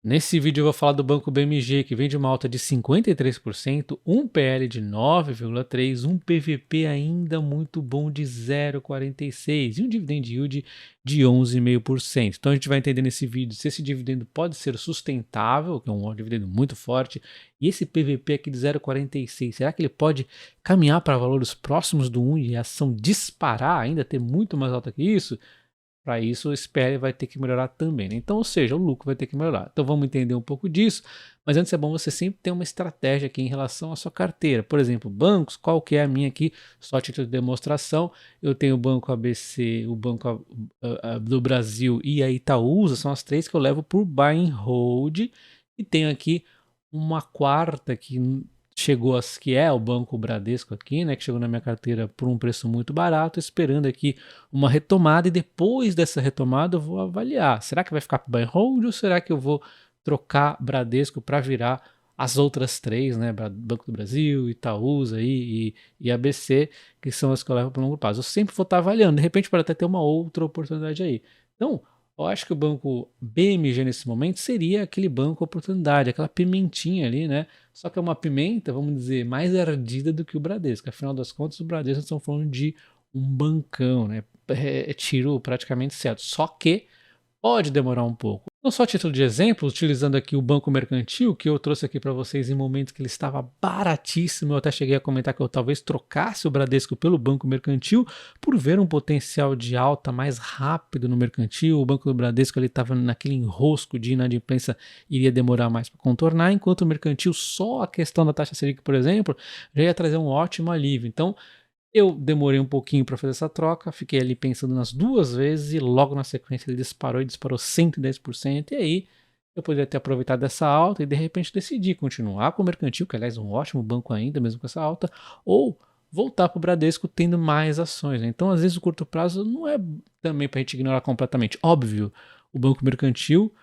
Nesse vídeo eu vou falar do Banco BMG, que vem de uma alta de 53%, um PL de 9,3, um PVP ainda muito bom de 0,46 e um dividend yield de 11,5%. Então a gente vai entender nesse vídeo se esse dividendo pode ser sustentável, que é um dividendo muito forte, e esse PVP aqui de 0,46, será que ele pode caminhar para valores próximos do 1 e a ação disparar, ainda ter muito mais alta que isso? Para isso, o SPL vai ter que melhorar também, né? Então, ou seja, o lucro vai ter que melhorar. Então, vamos entender um pouco disso, mas antes é bom você sempre ter uma estratégia aqui em relação à sua carteira. Por exemplo, bancos, qual que é a minha aqui? Só a título de demonstração, eu tenho o Banco ABC, o Banco do Brasil e a Itaúsa, são as três que eu levo por buy and hold, e tenho aqui uma quarta que chegou, que é o Banco Bradesco aqui, né, que chegou na minha carteira por um preço muito barato, esperando aqui uma retomada, e depois dessa retomada eu vou avaliar, será que vai ficar buy and hold ou será que eu vou trocar Bradesco para virar as outras três, né, Banco do Brasil, Itaúsa e ABC, que são as que eu levo para o longo prazo. Eu sempre vou estar avaliando, de repente pode até ter uma outra oportunidade aí. Então, eu acho que o banco BMG nesse momento seria aquele banco oportunidade, aquela pimentinha ali, né? Só que é uma pimenta, vamos dizer, mais ardida do que o Bradesco. Afinal das contas, o Bradesco estão falando de um bancão, né? É tiro praticamente certo. Só que pode demorar um pouco. Então, só a título de exemplo, utilizando aqui o Banco Mercantil, que eu trouxe aqui para vocês em momentos que ele estava baratíssimo, eu até cheguei a comentar que eu talvez trocasse o Bradesco pelo Banco Mercantil, por ver um potencial de alta mais rápido no Mercantil. O Banco do Bradesco estava naquele enrosco de inadimplência, iria demorar mais para contornar, enquanto o Mercantil, só a questão da taxa Selic, por exemplo, já ia trazer um ótimo alívio. Então, eu demorei um pouquinho para fazer essa troca, fiquei ali pensando nas duas vezes e logo na sequência ele disparou e disparou 110%. E aí eu poderia ter aproveitado dessa alta e de repente decidir continuar com o Mercantil, que aliás é um ótimo banco ainda, mesmo com essa alta, ou voltar para o Bradesco tendo mais ações, né? Então, às vezes, o curto prazo não é também para a gente ignorar completamente. Óbvio, o Banco Mercantil,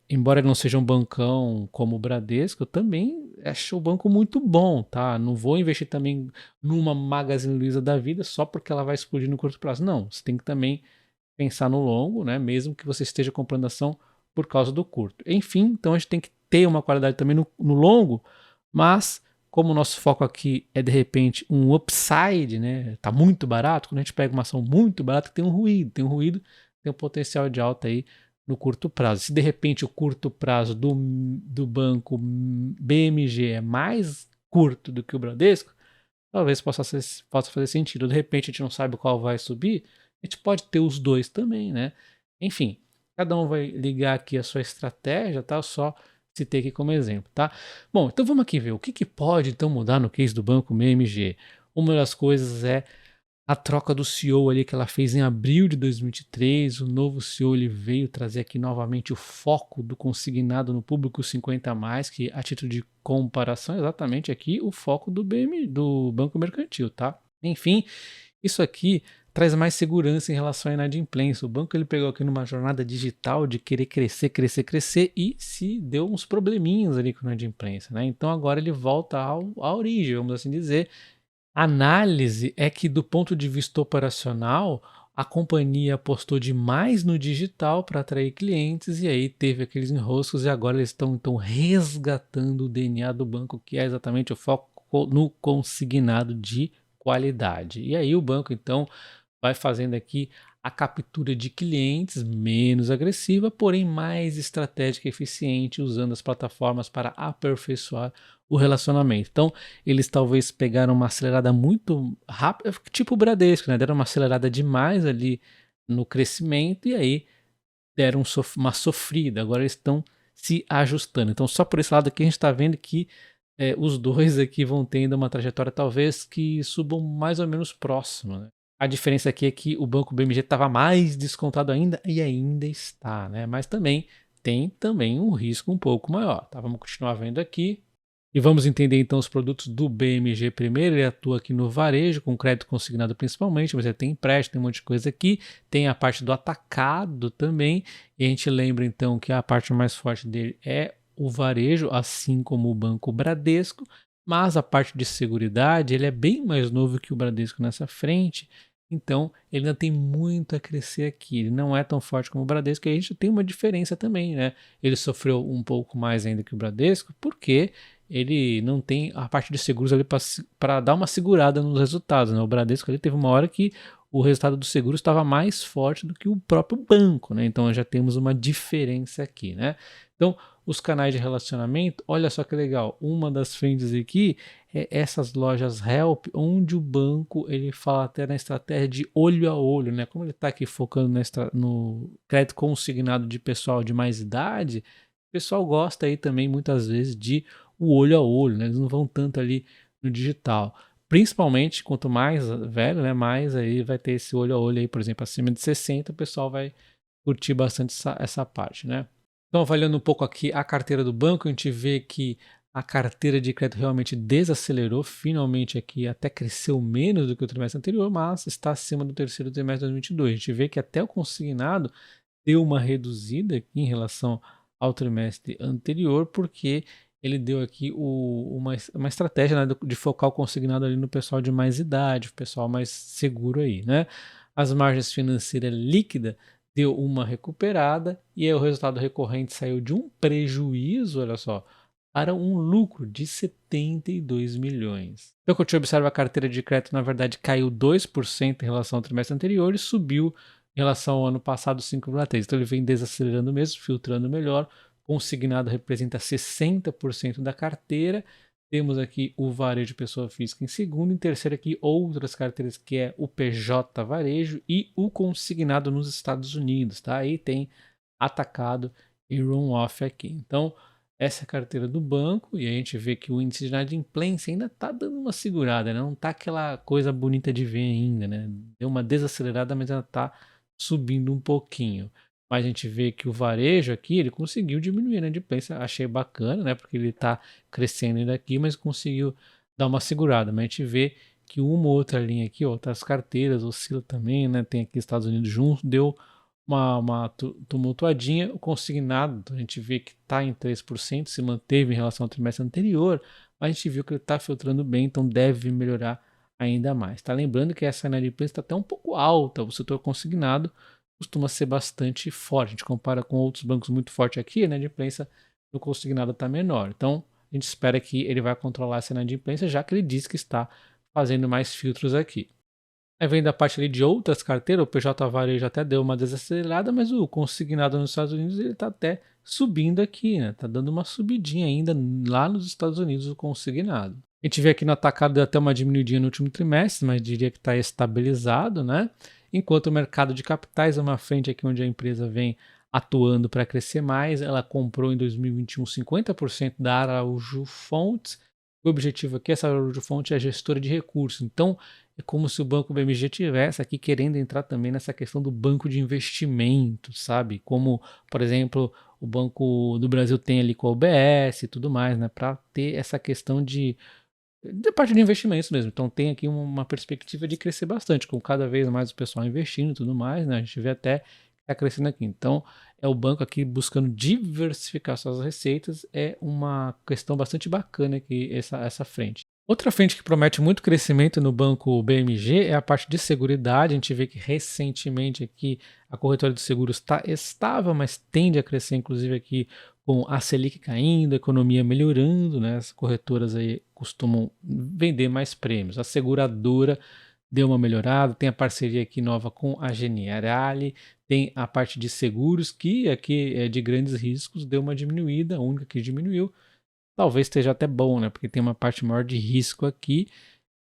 embora ele não seja um bancão como o Bradesco, eu também acho o banco muito bom, tá? Não vou investir também numa Magazine Luiza da vida só porque ela vai explodir no curto prazo. Não, você tem que também pensar no longo, né? Mesmo que você esteja comprando ação por causa do curto. Enfim, então a gente tem que ter uma qualidade também no longo, mas como o nosso foco aqui é de repente um upside, né? Tá muito barato, quando a gente pega uma ação muito barata, tem um ruído, tem um potencial de alta aí no curto prazo. Se de repente o curto prazo do banco BMG é mais curto do que o Bradesco, talvez possa fazer sentido. De repente a gente não sabe qual vai subir, a gente pode ter os dois também, né? Enfim, cada um vai ligar aqui a sua estratégia, tá? Eu só citei aqui como exemplo, tá? Bom, então vamos aqui ver o que pode então mudar no case do banco BMG. Uma das coisas é a troca do CEO ali que ela fez em abril de 2023, o novo CEO ele veio trazer aqui novamente o foco do consignado no público 50 a mais, que a título de comparação é exatamente aqui o foco do Banco Mercantil, tá? Enfim, isso aqui traz mais segurança em relação à inadimplência. O banco ele pegou aqui numa jornada digital de querer crescer, crescer, crescer e se deu uns probleminhas ali com a inadimplência, né? Então agora ele volta à origem, vamos assim dizer. A análise é que, do ponto de vista operacional, a companhia apostou demais no digital para atrair clientes e aí teve aqueles enroscos e agora eles estão então resgatando o DNA do banco, que é exatamente o foco no consignado de qualidade. E aí o banco então vai fazendo aqui a captura de clientes menos agressiva, porém mais estratégica e eficiente, usando as plataformas para aperfeiçoar o relacionamento. Então, eles talvez pegaram uma acelerada muito rápida, tipo o Bradesco, né? Deram uma acelerada demais ali no crescimento e aí deram uma sofrida. Agora eles estão se ajustando. Então, só por esse lado aqui a gente está vendo que os dois aqui vão tendo uma trajetória talvez que subam mais ou menos próximo, né? A diferença aqui é que o banco BMG estava mais descontado ainda e ainda está, né? Mas também tem também um risco um pouco maior, tá? Vamos continuar vendo aqui. E vamos entender então os produtos do BMG primeiro. Ele atua aqui no varejo, com crédito consignado principalmente, mas ele tem empréstimo, tem um monte de coisa aqui. Tem a parte do atacado também. E a gente lembra então que a parte mais forte dele é o varejo, assim como o Banco Bradesco. Mas a parte de seguridade, ele é bem mais novo que o Bradesco nessa frente. Então, ele ainda tem muito a crescer aqui. Ele não é tão forte como o Bradesco, e a gente tem uma diferença também, né? Ele sofreu um pouco mais ainda que o Bradesco, porque ele não tem a parte de seguros ali para dar uma segurada nos resultados, né? O Bradesco ali teve uma hora que o resultado do seguro estava mais forte do que o próprio banco, né? Então já temos uma diferença aqui, né? Então, os canais de relacionamento, olha só que legal, uma das frentes aqui essas lojas help, onde o banco ele fala até na estratégia de olho a olho, né? Como ele está aqui focando no crédito consignado de pessoal de mais idade, o pessoal gosta aí também muitas vezes de o olho a olho, né? Eles não vão tanto ali no digital. Principalmente quanto mais velho, né? Mais aí vai ter esse olho a olho aí, por exemplo, acima de 60, o pessoal vai curtir bastante essa parte, né? Então, avaliando um pouco aqui a carteira do banco, a gente vê que a carteira de crédito realmente desacelerou, finalmente aqui até cresceu menos do que o trimestre anterior, mas está acima do terceiro trimestre de 2022. A gente vê que até o consignado deu uma reduzida aqui em relação ao trimestre anterior, porque ele deu aqui uma estratégia, né, de focar o consignado ali no pessoal de mais idade, o pessoal mais seguro aí, né? As margens financeiras líquidas deu uma recuperada e aí o resultado recorrente saiu de um prejuízo, olha só, para um lucro de 72 milhões. Então, quando a gente observa a carteira de crédito, na verdade, caiu 2% em relação ao trimestre anterior e subiu em relação ao ano passado 5,3%. Então, ele vem desacelerando mesmo, filtrando melhor. Consignado representa 60% da carteira. Temos aqui o varejo de pessoa física em segundo. Em terceiro aqui, outras carteiras, que é o PJ Varejo e o consignado nos Estados Unidos. Tá? Aí tem atacado e run-off aqui. Então, essa é a carteira do banco, e a gente vê que o índice de inadimplência ainda está dando uma segurada, né? Não está aquela coisa bonita de ver ainda, né? Deu uma desacelerada, mas ainda está subindo um pouquinho. Mas a gente vê que o varejo aqui, ele conseguiu diminuir a inadimplência, achei bacana, né? Porque ele está crescendo ainda aqui, mas conseguiu dar uma segurada. Mas a gente vê que uma ou outra linha aqui, outras carteiras, oscila também, né? Tem aqui Estados Unidos junto, deu uma tumultuadinha. O consignado, a gente vê que está em 3%, se manteve em relação ao trimestre anterior, mas a gente viu que ele está filtrando bem, então deve melhorar ainda mais. Tá lembrando que essa inadimplência está até um pouco alta, o setor consignado costuma ser bastante forte. A gente compara com outros bancos muito fortes aqui, a inadimplência no consignado está menor. Então, a gente espera que ele vai controlar essa inadimplência, já que ele diz que está fazendo mais filtros aqui. Aí vem da parte ali de outras carteiras, o PJ Varejo até deu uma desacelerada, mas o consignado nos Estados Unidos ele está até subindo aqui, né? Tá dando uma subidinha ainda lá nos Estados Unidos o consignado. A gente vê aqui no atacado deu até uma diminuidinha no último trimestre, mas diria que está estabilizado, né? Enquanto o mercado de capitais é uma frente aqui onde a empresa vem atuando para crescer mais. Ela comprou em 2021 50% da Araújo Fontes. O objetivo aqui, essa Araújo Fontes é a gestora de recursos. Então, é como se o Banco BMG tivesse aqui querendo entrar também nessa questão do banco de investimento, sabe? Como, por exemplo, o Banco do Brasil tem ali com a UBS e tudo mais, né? Para ter essa questão de parte de investimentos mesmo. Então tem aqui uma perspectiva de crescer bastante, com cada vez mais o pessoal investindo e tudo mais, né? A gente vê até que está crescendo aqui. Então é o banco aqui buscando diversificar suas receitas, é uma questão bastante bacana aqui essa frente. Outra frente que promete muito crescimento no banco BMG é a parte de seguridade. A gente vê que recentemente aqui a corretora de seguros está estável, mas tende a crescer, inclusive aqui com a Selic caindo, a economia melhorando, né? As corretoras aí costumam vender mais prêmios. A seguradora deu uma melhorada, tem a parceria aqui nova com a Generali, tem a parte de seguros que aqui é de grandes riscos, deu uma diminuída, a única que diminuiu. Talvez esteja até bom, né? Porque tem uma parte maior de risco aqui.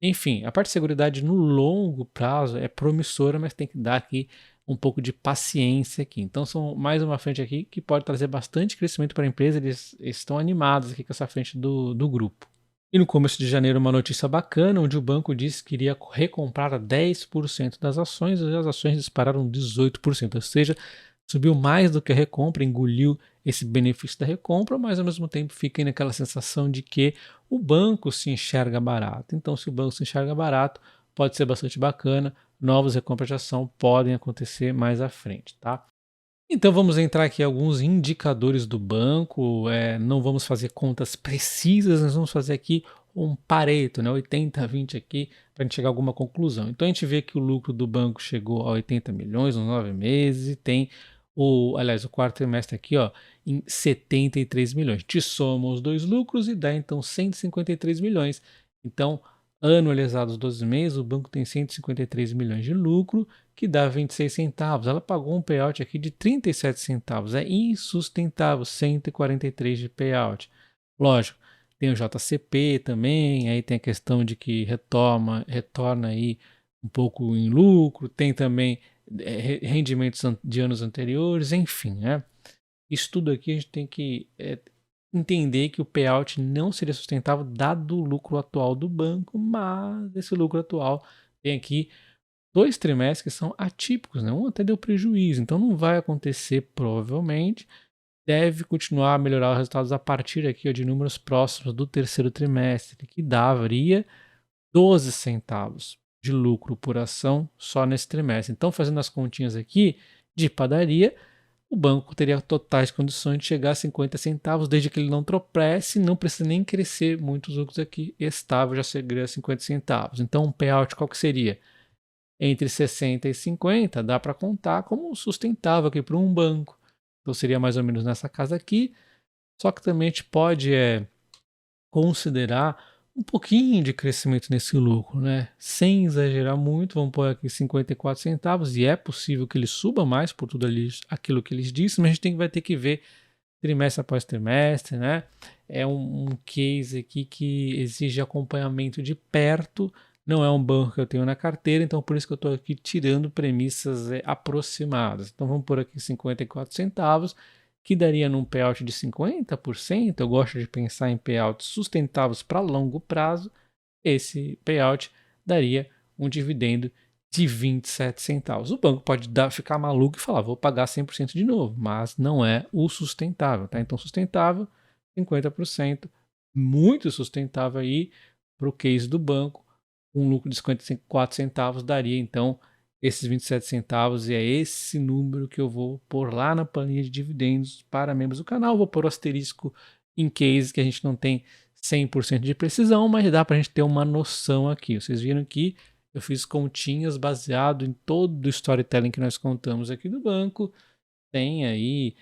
Enfim, a parte de seguridade no longo prazo é promissora, mas tem que dar aqui um pouco de paciência aqui. Então, são mais uma frente aqui que pode trazer bastante crescimento para a empresa. Eles estão animados aqui com essa frente do grupo. E no começo de janeiro, uma notícia bacana, onde o banco disse que iria recomprar 10% das ações, e as ações dispararam 18%, ou seja, subiu mais do que a recompra, engoliu esse benefício da recompra, mas ao mesmo tempo fica aí naquela sensação de que o banco se enxerga barato. Então, se o banco se enxerga barato, pode ser bastante bacana, novas recompras de ação podem acontecer mais à frente, tá? Então vamos entrar aqui em alguns indicadores do banco, não vamos fazer contas precisas, nós vamos fazer aqui um Pareto, né, 80-20 aqui, para a gente chegar a alguma conclusão. Então a gente vê que o lucro do banco chegou a 80 milhões nos 9 meses e tem o quarto trimestre aqui, ó, em 73 milhões. Te soma os dois lucros e dá então 153 milhões. Então, anualizado os 12 meses, o banco tem 153 milhões de lucro, que dá 26 centavos. Ela pagou um payout aqui de 37 centavos. É insustentável, 143 de payout. Lógico, tem o JCP também, aí tem a questão de que retorna aí um pouco em lucro, tem também rendimentos de anos anteriores, enfim, né? Isso tudo aqui a gente tem que entender que o payout não seria sustentável dado o lucro atual do banco, mas esse lucro atual tem aqui 2 trimestres que são atípicos, né? Um até deu prejuízo, então não vai acontecer provavelmente. Deve continuar a melhorar os resultados a partir aqui, ó, de números próximos do terceiro trimestre, que daria 12 centavos de lucro por ação só nesse trimestre. Então, fazendo as continhas aqui de padaria, o banco teria totais condições de chegar a 50 centavos, desde que ele não tropece, não precisa nem crescer muitos lucros aqui, estável já seria 50 centavos. Então, um payout qual que seria? Entre 60 e 50, dá para contar como sustentável aqui para um banco. Então seria mais ou menos nessa casa aqui, só que também a gente pode considerar um pouquinho de crescimento nesse lucro, né? Sem exagerar muito, vamos pôr aqui 54 centavos, e é possível que ele suba mais por tudo aquilo que eles disseram, mas a gente vai ter que ver trimestre após trimestre, né? É um case aqui que exige acompanhamento de perto, não é um banco que eu tenho na carteira, então por isso que eu estou aqui tirando premissas aproximadas. Então vamos pôr aqui 54 centavos, que daria num payout de 50%. Eu gosto de pensar em payouts sustentáveis para longo prazo. Esse payout daria um dividendo de 27 centavos. O banco pode ficar maluco e falar, vou pagar 100% de novo, mas não é o sustentável, tá? Então sustentável, 50%, muito sustentável aí para o case do banco. Um lucro de 54 centavos daria então esses 27 centavos, e é esse número que eu vou pôr lá na planilha de dividendos para membros do canal. Vou pôr o asterisco em case que a gente não tem 100% de precisão, mas dá para a gente ter uma noção aqui. Vocês viram que eu fiz continhas baseado em todo o storytelling que nós contamos aqui do banco. Tem aí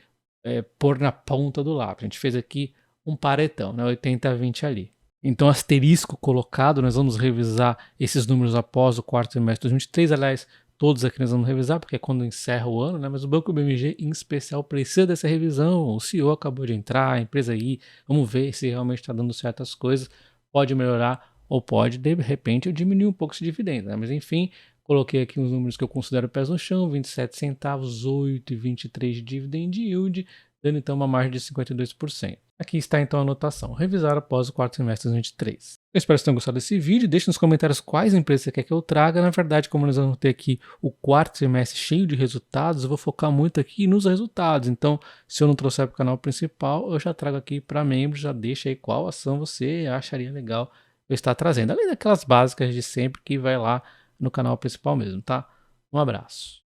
pôr na ponta do lápis. A gente fez aqui um paretão, né? 80-20 ali. Então, asterisco colocado, nós vamos revisar esses números após o quarto trimestre de 2023. Aliás, todos aqui nós vamos revisar, porque é quando encerra o ano, né? Mas o Banco BMG, em especial, precisa dessa revisão. O CEO acabou de entrar, a empresa aí, vamos ver se realmente está dando certas coisas. Pode melhorar ou pode, de repente, eu diminuir um pouco esse dividendo, né? Mas, enfim, coloquei aqui os números que eu considero pés no chão, 27 centavos, 8,23 de dividend yield, dando então uma margem de 52%. Aqui está então a anotação, revisar após o quarto trimestre de 2023. Eu espero que vocês tenham gostado desse vídeo, deixe nos comentários quais empresas você quer que eu traga. Na verdade, como nós vamos ter aqui o quarto trimestre cheio de resultados, eu vou focar muito aqui nos resultados. Então, se eu não trouxer para o canal principal, eu já trago aqui para membros, já deixa aí qual ação você acharia legal eu estar trazendo. Além daquelas básicas de sempre que vai lá no canal principal mesmo, tá? Um abraço.